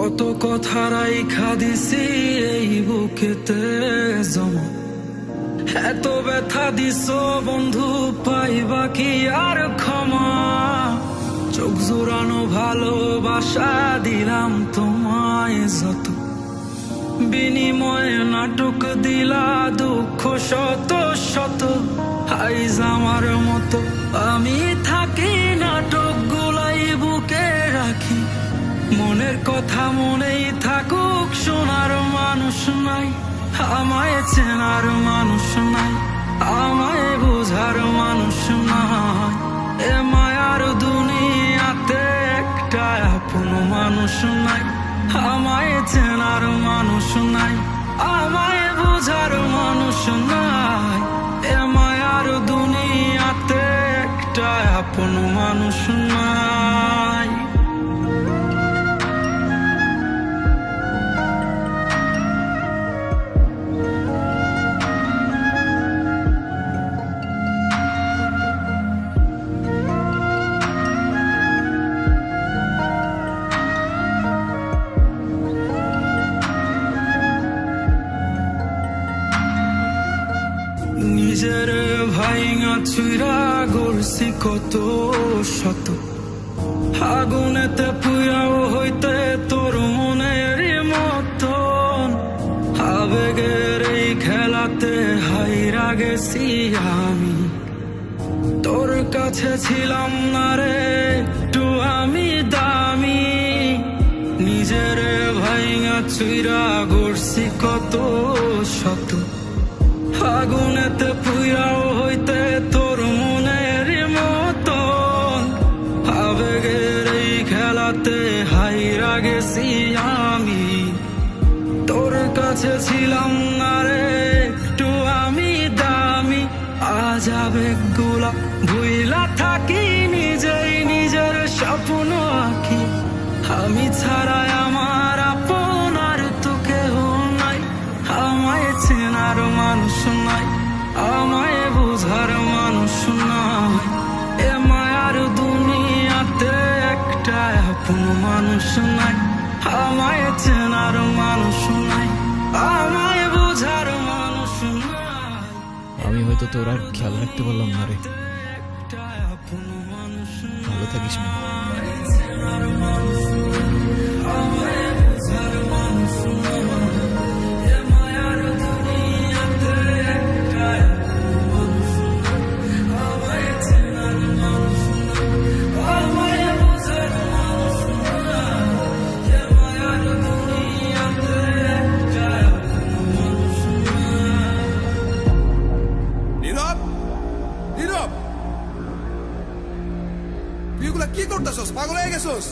কত কথা রাইখা দিছি এই বুকেতে জমা, এত ব্যথা দিছ বন্ধু, পাইবা কি আর ক্ষমা? চোখ জোড়ানো ভালোবাসা দিলাম তোমায় যত, বিনিময়ে নাটক দিলা দুঃখ শত শত। আইজ আমার মতো আমি থাকি, নাটক গুলাই বুকে রাখি, মনের কথা মনেই থাকুক, শোনার মানুষ নাই, আমায় চেনার মানুষ নাই, আমায় বোঝার মানুষ নাই। এ মায়ার দুনিয়াতে একটা আপন মানুষ নাই, আমায় চেনার মানুষ নাই, আমায় বোঝার মানুষ নাই। এ মায়ার দুনিয়াতে একটা আপন মানুষ নাই। নিজের ভাইঙা চুইরা গড়ছি কত শত, আগুনেতে পুরাও হইতে তোর মনের মতন, আবেগের এই খেলাতে হাইরা গেছি আমি, তোর কাছে ছিলাম না রে একটু আমি দামি। নিজের ভাইঙা চুইরা গড়ছি কত শত, আগুনেতে পুরাও হইতে তোর মনের মতন, আবেগের এই খেলাতে হাইরা গেছি আমি, তোর কাছে ছিলাম না রে একটু আমি দামি। আজ আবেগগুলা ভুইলা থাকি, নিজেই নিজের স্বপ্ন আঁকি, আমি ছাড়াই আমার আপন আর তো কেহ নাই, আমায় চেনার মানুষ নাই, আমায় বোঝার মানুষ নাই। এ মায়ার দুনিয়াতে একটা আপন মানুষ নাই, আমায় চেনার মানুষ নাই, আমায় বোঝার মানুষ নাই। আমি হয়তো তোর আর খেয়াল রাখতে পারলাম না রে, ভালো থাকিস না। তুই এগুলা কি করতেছস? পাগল হয়ে গেছস?